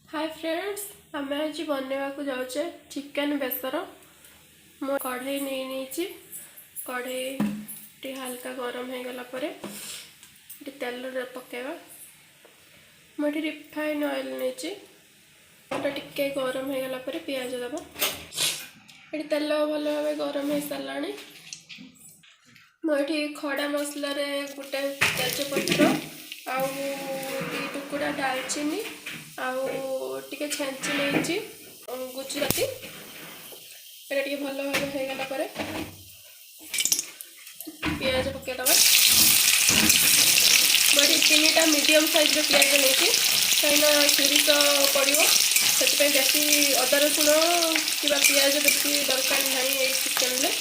Hi friends, आम आज बनवा को जाऊे चिकेन बेसर। मो कढ़ई नहीं कढ़ई टी हल्का गरम हो गला तेल पकेवा। मुझे रिफाइन ऑयल नहीं टिके गरम हो गला पियाज दबा। ये तेल भल भाव गरम हो सारा। मुझे खड़ा मसला गोटे तेजपत्र आउ दी टुकुड़ा डालचीनी आउ टे छेंची नहीं गुजराती ये भल भाव हो गला पियाज पकईदबा। मुझे 3टा मीडियम साइज पियाज नहीं कहीं सोरिष पड़ो से बेसी अदा रसुण कि पियाज बेसी दरकार नहीं चिकेन में।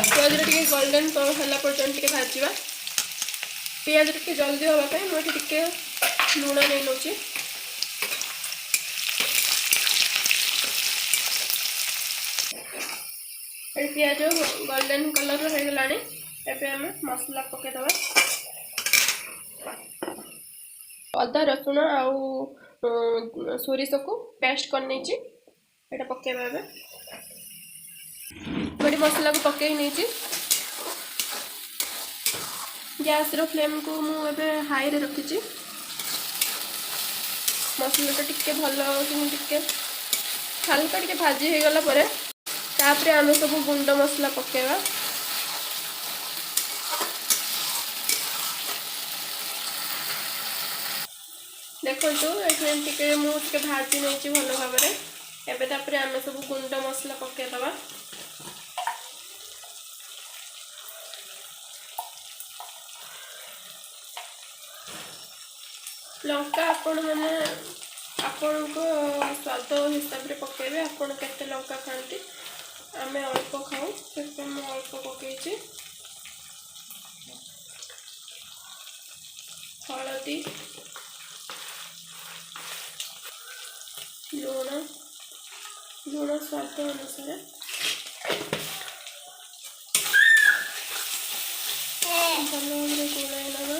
पियाज टे गोल्डन है पर्यटन टे भाजवा। पियाज टे जल्दी हाँपाई मुझे टे लुण नहीं नौ। पियाज गोल्डन कलर हो गला। एवं मसला पकईदबा। अदा रसुण आउ सोरिष को पेस्ट कर पकेबा। गोटे मसला को पकई नहीं गैस रो फ्लेम को मुझे हाई रे रखी। मसला टिके भल टिके हल्का टिके भाजी हो गला तापर आम सब गुंड मसला पकेवा। देखो टे मुझे भाजी नहीं भल भाव एवं तापर आम सब गुंड मसला पकईदबा। लंका आपण मैंने आपण को स्वाद हिसाब से पकेबे। आपण केते लंका खाती आम अल्प खाऊ से अल्प पकई। हलदी लुण लुण स्वाद अनुसार भल भाव गोलाई नवा।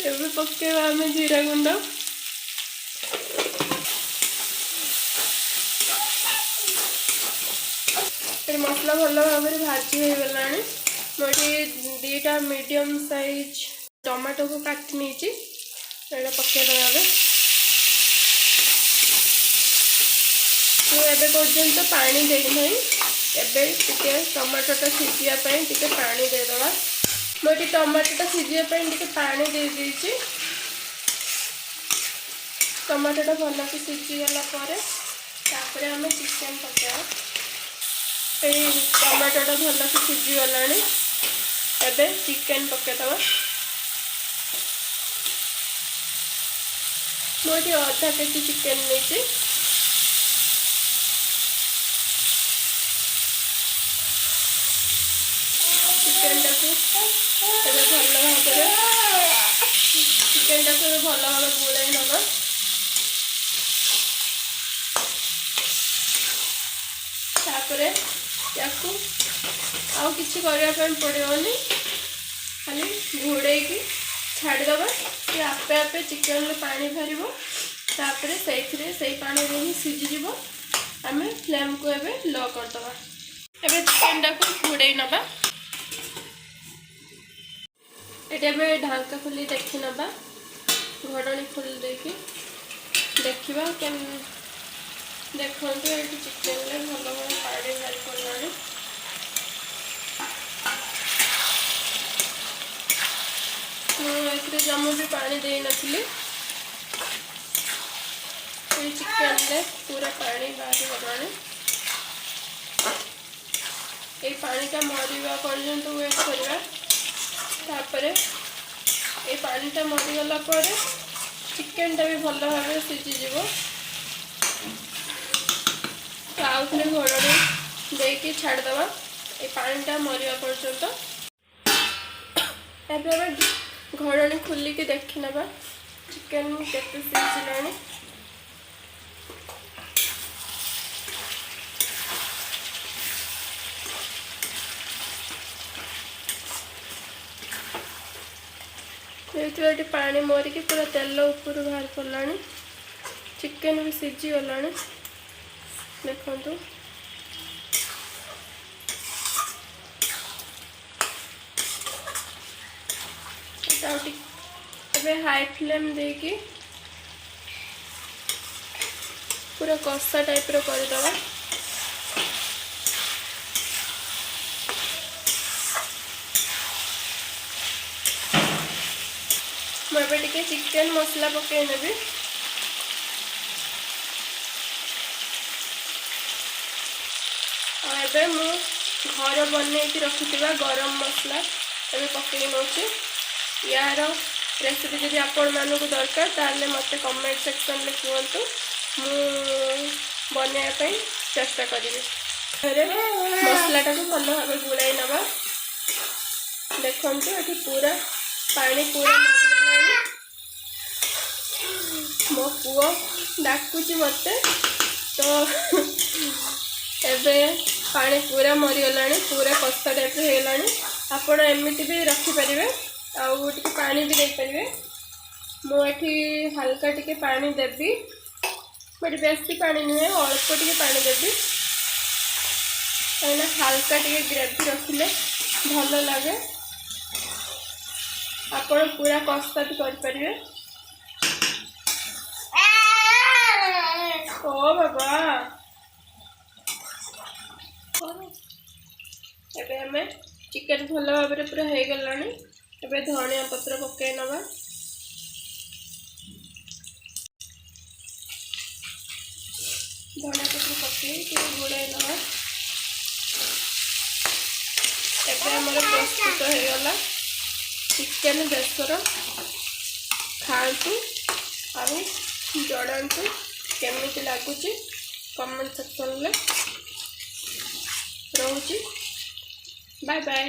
एवं पकेवा आम जीरा गुंड। मसला भल भाव भाजी हो गला। मुझे 2टा मीडियम साइज टमाटो को काटी नहीं पकईदे। एवं पर्यंत पानी देना टे टमाटोटा सीझापी टे पानी देदबा। मुझे टमाटोटा सीझापी टे पानी दे देती। टमाटोटा भल से सीझीगला आम चिकेन पकेवा। टमाटोटा भल से सीझीगला एवं चिकेन पकईदबा। मुझे आधा केजी चिकेन नहीं चिकेन टाक भल भाव चिकेन टाक भल भाव गोलाई नवा। आउ किसी करने पड़ोनी खाली घोड़े की छाड़दबा। ये आपे आपे चिकेन में पानी बाहर से पानी ही सीझीज। आम फ्लेम को एवं लो करदबा। एवं चिकेन टाक घोड़े नवा। ये ढांका खोली देखी नवा। घोड़नी खोल देखी देखा के देखो ये चिकेन में भल भाव पानी बाहर पड़ा। मुझे जमा भी पानी दे नी चिकेन में पूरा पानी बाहर गलानी। ये पानी का मरवा पर्यंत वेट करवा। ये पानीटा मरीगला चिकेनटा भी भल भाव सीझीज। तो आउ थे घोड़नी देकी छाड़दबा ये पानीटा मरवा पर्यंत। एवं घोड़नी खोलिकी देखी नवा चिकेन केते सीझिलानी। ये पानी मरिकी पूरा तेल ऊपर बाहर पड़ानी। चिकेन भी सीझी गला देखु। हाई फ्लेम देकी पूरा कषा टाइप रो करदबा। मुझे टिके चिकेन मसला पकई नेबी। एबे मु घर बनई रखि गरम मसला एबे पकई नौची। यार रेसिपी जब आपण मानक दरकार ताले मत कमेंट सेक्शन में कहतु बनवाई चेष्टा करी। मसलाटा को भल भाव गुड़ाई नवा। देखु ये पूरा पानी पूरा मरीगला। मो पुओ डाकुची मत तो एबे पानी पूरा मरीगला पूरा कष्टा टाइप होगलानी। आपण एमती भी रखिपारे आउ टिके पानी भी दे पारे। मुझे हल्का टिके पानी देवी बट बेसी पानी नुहे अल्प टिके पानी देवी कहीं हल्का टिके ग्रेवी रखिले भल लगे। आपण पूरा कष्टा भी करें। ओ बाबा एबे हमें चिकेन भल भाव पूरा हो गलानी। एबे धनिया पत्र पकई नवा। धनिया पत्र पकई घोड़ाई नवा। एबे हमर प्रस्तुत हो गला चिकेन बेसर। खातु आउ जड़ातु केमिति लगुच कमेंट सेक्शन में। रोची बाय बाय।